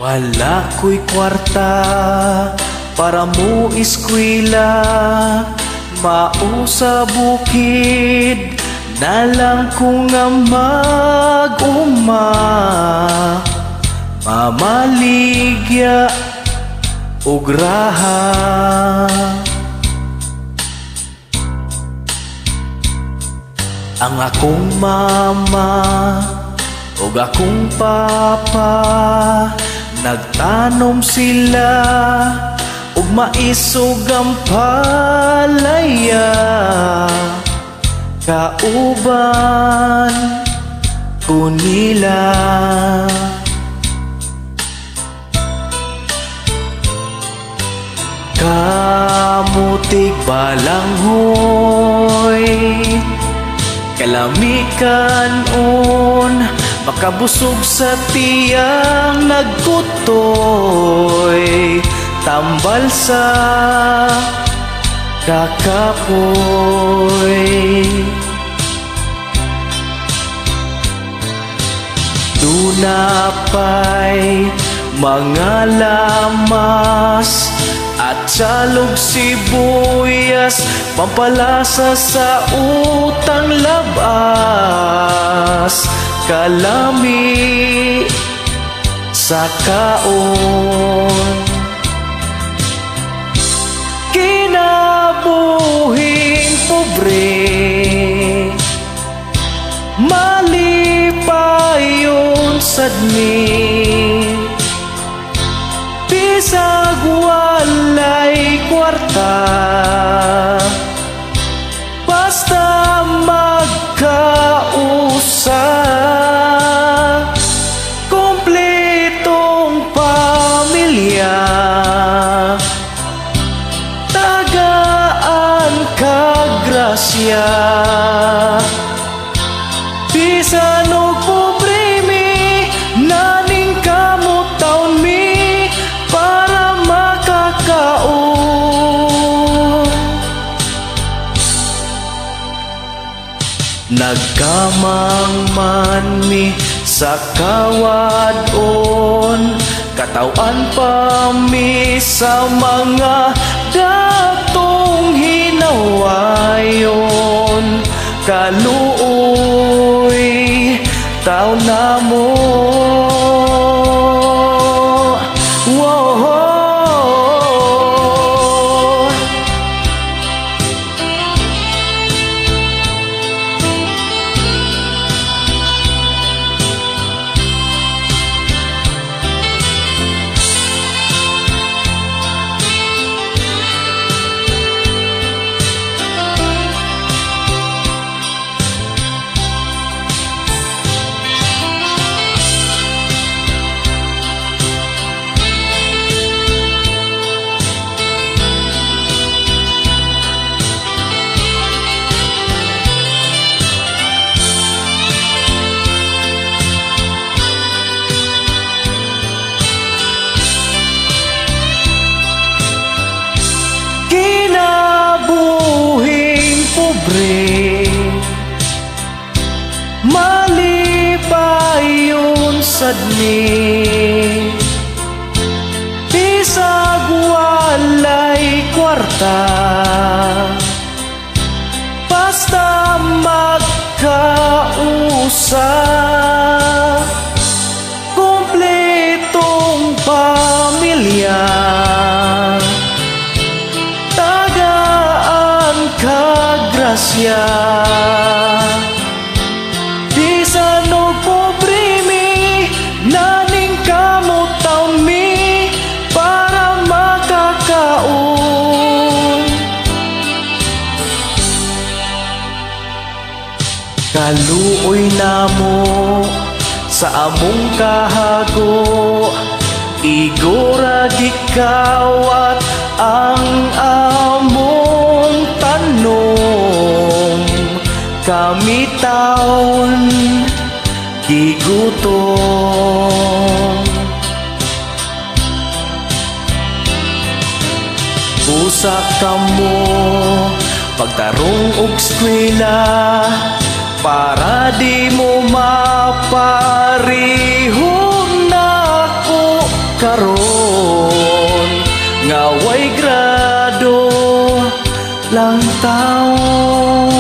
Wala ko'y kwarta para mo eskwela, mao sa bukid na lang ko nga mag-uma, mamaligya ug raha. Ang akong mama ug akong papa nagtanom sila ug mais ug ampalaya, kauban ko nila. Kamutig balanghoy, kalamikan on makabusog sa tiyang nagkutoy, tambal sa kakapoy. Dunapay mga lamas at salog sibuyas, pampalasa sa utang labas, kalami sa kaon. Kinabuhing pobre, malipayon sadmi, bisag walay kwarta, basta magkausa, kompletong pamilya, tagaan kagrasya. Bisan og pobre mi, naning kamot taon mi para makakaon. Nagkamangman mi sa kawadon, katawan pa mi sa mga datong hinawayon, kaluoy taon na mo. Malipayon sadni, bisag walay kwarta, basta magkausa, kompletong pamilya, tagaan kagrasya. Bisan og pobre mi, naning kamot taon mi para makakaon. Kaluoy namo sa among kahago, igora gikawat ang among tanom, kami taon gigutom. Usa kamo pagtarong og eskwela, para di mo maparihog na ko karon nga way grado lang taon.